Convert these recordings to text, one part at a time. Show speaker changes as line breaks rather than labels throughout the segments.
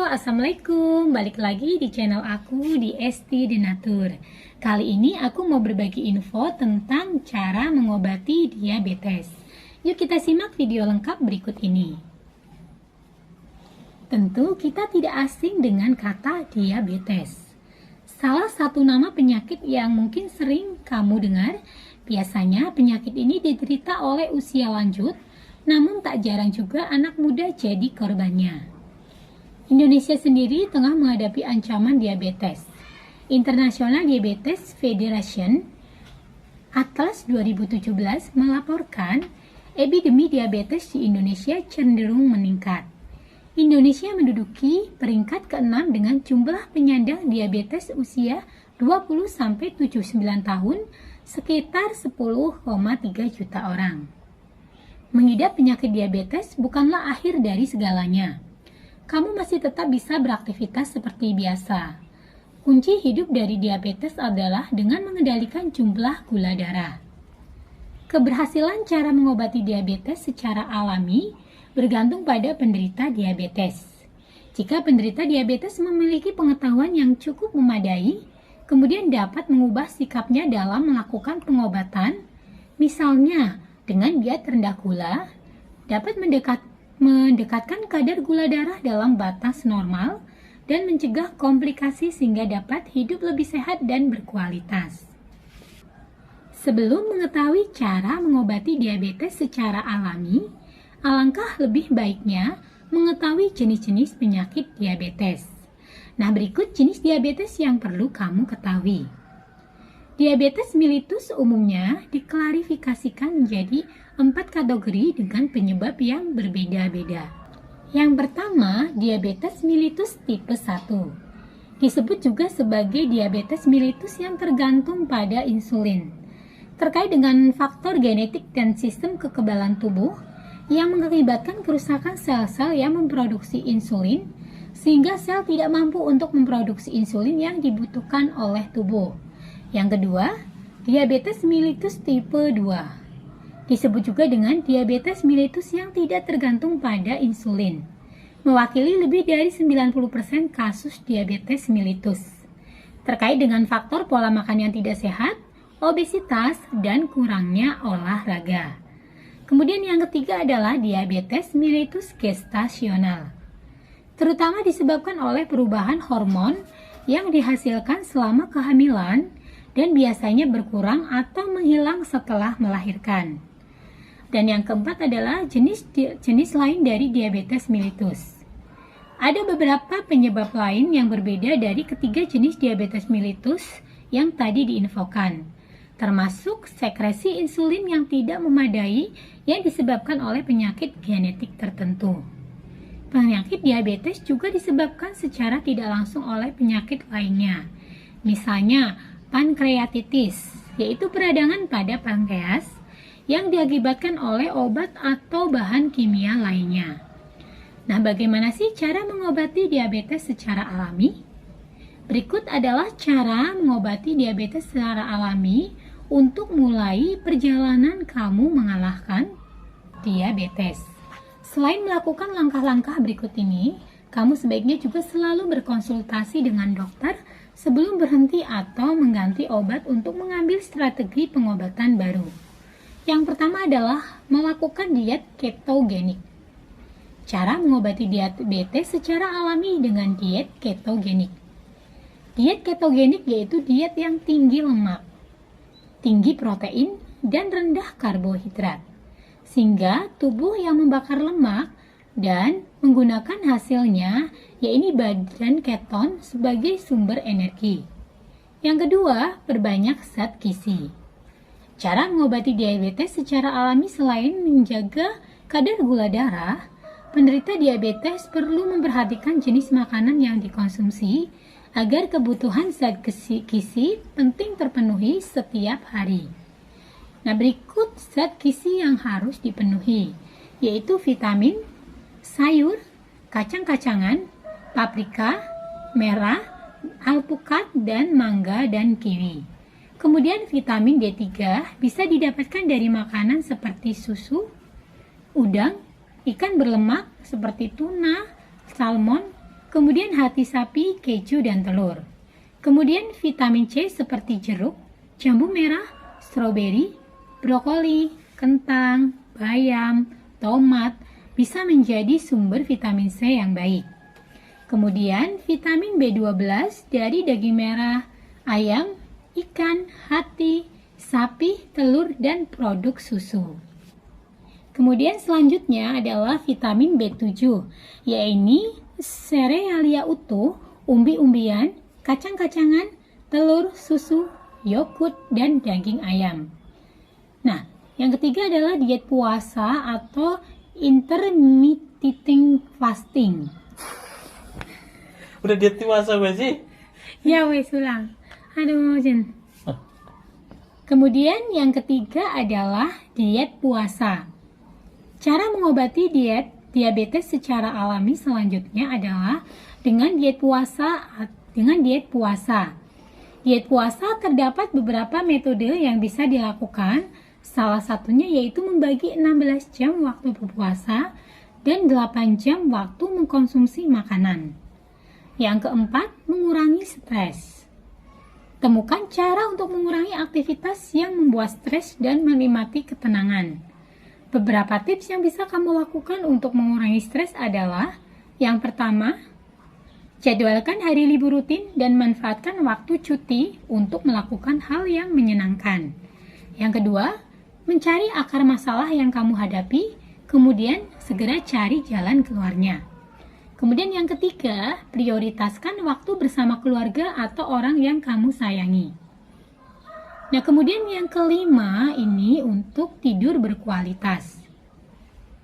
Assalamualaikum. Balik lagi di channel aku di Esti Denatur. Kali ini aku mau berbagi info tentang cara mengobati diabetes. Yuk kita simak video lengkap berikut ini. Tentu kita tidak asing dengan kata diabetes. Salah satu nama penyakit yang mungkin sering kamu dengar. Biasanya penyakit ini diderita oleh usia lanjut, namun tak jarang juga anak muda jadi korbannya. Indonesia sendiri tengah menghadapi ancaman diabetes. International Diabetes Federation Atlas 2017 melaporkan epidemi diabetes di Indonesia cenderung meningkat. Indonesia menduduki peringkat ke-6 dengan jumlah penyandang diabetes usia 20-79 tahun sekitar 10,3 juta orang. Mengidap penyakit diabetes bukanlah akhir dari segalanya. Kamu masih tetap bisa beraktivitas seperti biasa. Kunci hidup dari diabetes adalah dengan mengendalikan jumlah gula darah. Keberhasilan cara mengobati diabetes secara alami bergantung pada penderita diabetes. Jika penderita diabetes memiliki pengetahuan yang cukup memadai, kemudian dapat mengubah sikapnya dalam melakukan pengobatan, misalnya dengan diet rendah gula, dapat mendekatkan kadar gula darah dalam batas normal dan mencegah komplikasi sehingga dapat hidup lebih sehat dan berkualitas. Sebelum mengetahui cara mengobati diabetes secara alami, alangkah lebih baiknya mengetahui jenis-jenis penyakit diabetes. Nah, berikut jenis diabetes yang perlu kamu ketahui. Diabetes mellitus umumnya diklarifikasikan menjadi 4 kategori dengan penyebab yang berbeda-beda. Yang pertama, diabetes mellitus tipe 1. Disebut juga sebagai diabetes mellitus yang tergantung pada insulin. Terkait dengan faktor genetik dan sistem kekebalan tubuh yang mengakibatkan kerusakan sel-sel yang memproduksi insulin, sehingga sel tidak mampu untuk memproduksi insulin yang dibutuhkan oleh tubuh. Yang kedua, diabetes mellitus tipe 2. Disebut juga dengan diabetes mellitus yang tidak tergantung pada insulin. Mewakili lebih dari 90% kasus diabetes mellitus. Terkait dengan faktor pola makan yang tidak sehat, obesitas, dan kurangnya olahraga. Kemudian yang ketiga adalah diabetes mellitus gestasional. Terutama disebabkan oleh perubahan hormon yang dihasilkan selama kehamilan dan biasanya berkurang atau menghilang setelah melahirkan. Dan yang keempat adalah jenis lain dari diabetes mellitus. Ada beberapa penyebab lain yang berbeda dari ketiga jenis diabetes mellitus yang tadi diinfokan, termasuk sekresi insulin yang tidak memadai yang disebabkan oleh penyakit genetik tertentu. Penyakit diabetes juga disebabkan secara tidak langsung oleh penyakit lainnya, misalnya pankreatitis, yaitu peradangan pada pankreas yang diakibatkan oleh obat atau bahan kimia lainnya. Nah, bagaimana sih cara mengobati diabetes secara alami? Berikut adalah cara mengobati diabetes secara alami untuk mulai perjalanan kamu mengalahkan diabetes. Selain melakukan langkah-langkah berikut ini, kamu sebaiknya juga selalu berkonsultasi dengan dokter sebelum berhenti atau mengganti obat untuk mengambil strategi pengobatan baru. Yang pertama adalah melakukan diet ketogenik. Cara mengobati diabetes secara alami dengan diet ketogenik. Diet ketogenik yaitu diet yang tinggi lemak, tinggi protein, dan rendah karbohidrat, sehingga tubuh yang membakar lemak dan menggunakan hasilnya, yaitu badan keton sebagai sumber energi. Yang kedua, perbanyak zat gizi. Cara mengobati diabetes secara alami selain menjaga kadar gula darah, penderita diabetes perlu memperhatikan jenis makanan yang dikonsumsi agar kebutuhan zat gizi penting terpenuhi setiap hari. Nah, berikut zat gizi yang harus dipenuhi, yaitu vitamin, sayur, kacang-kacangan, paprika, merah, alpukat, dan mangga dan kiwi. Kemudian vitamin D3 bisa didapatkan dari makanan seperti susu, udang, ikan berlemak seperti tuna, salmon, kemudian hati sapi, keju, dan telur. Kemudian vitamin C seperti jeruk, jambu merah, stroberi, brokoli, kentang, bayam, tomat bisa menjadi sumber vitamin C yang baik. Kemudian vitamin B12 dari daging merah, ayam, ikan, hati, sapi, telur, dan produk susu. Kemudian selanjutnya adalah vitamin B7, yaitu serealia utuh, umbi-umbian, kacang-kacangan, telur, susu, yogurt, dan daging ayam. Nah, yang ketiga adalah diet puasa atau intermittent fasting.
Udah diet puasa gak sih?
Ya wes ulang. Aduh, Jen. Kemudian yang ketiga adalah diet puasa. Cara mengobati diabetes secara alami selanjutnya adalah dengan diet puasa. Diet puasa terdapat beberapa metode yang bisa dilakukan. Salah satunya yaitu membagi 16 jam waktu berpuasa dan 8 jam waktu mengkonsumsi makanan. Yang keempat, mengurangi stres. Temukan cara untuk mengurangi aktivitas yang membuat stres dan menikmati ketenangan. Beberapa tips yang bisa kamu lakukan untuk mengurangi stres adalah: yang pertama, jadwalkan hari libur rutin dan manfaatkan waktu cuti untuk melakukan hal yang menyenangkan. Yang kedua, mencari akar masalah yang kamu hadapi, kemudian segera cari jalan keluarnya. Kemudian yang ketiga, prioritaskan waktu bersama keluarga atau orang yang kamu sayangi. Nah, kemudian yang kelima ini untuk tidur berkualitas.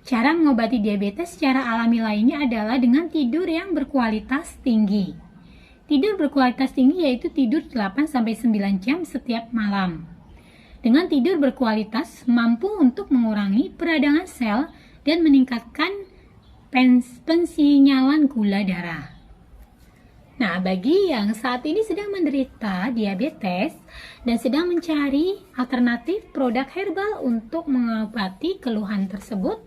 Cara mengobati diabetes secara alami lainnya adalah dengan tidur yang berkualitas tinggi. Tidur berkualitas tinggi yaitu tidur 8-9 jam setiap malam. Dengan tidur berkualitas mampu untuk mengurangi peradangan sel dan meningkatkan pensinyalan gula darah. Nah, bagi yang saat ini sedang menderita diabetes dan sedang mencari alternatif produk herbal untuk mengobati keluhan tersebut,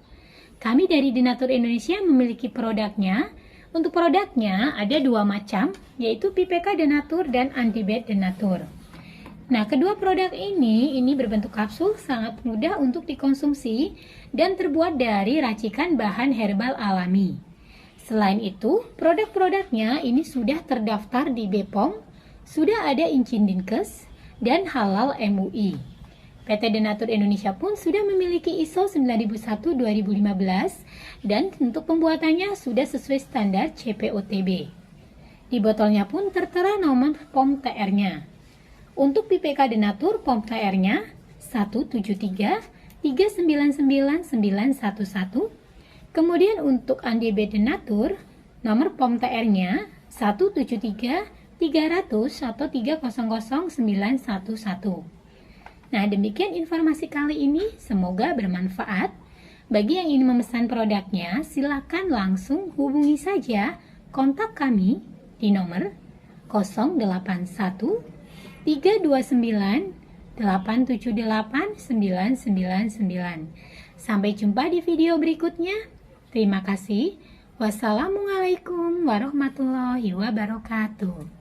kami dari Denatur Indonesia memiliki produknya. Untuk produknya ada dua macam, yaitu PPK Denatur dan Antibed Denatur. Nah, kedua produk ini berbentuk kapsul, sangat mudah untuk dikonsumsi dan terbuat dari racikan bahan herbal alami. Selain itu, produk-produknya ini sudah terdaftar di BPOM, sudah ada izin Dinkes, dan halal MUI. PT Denatur Indonesia pun sudah memiliki ISO 9001-2015 dan untuk pembuatannya sudah sesuai standar CPOTB. Di botolnya pun tertera nomor POM TR-nya. Untuk PPK Denatur, POM TR-nya 173399911. Kemudian untuk Antibed Denatur, nomor POM TR-nya 173 300 atau 3000911. Nah, demikian informasi kali ini, semoga bermanfaat. Bagi yang ingin memesan produknya, silakan langsung hubungi saja kontak kami di nomor 081 329 878 999. Sampai jumpa di video berikutnya. Terima kasih. Wassalamualaikum warahmatullahi wabarakatuh.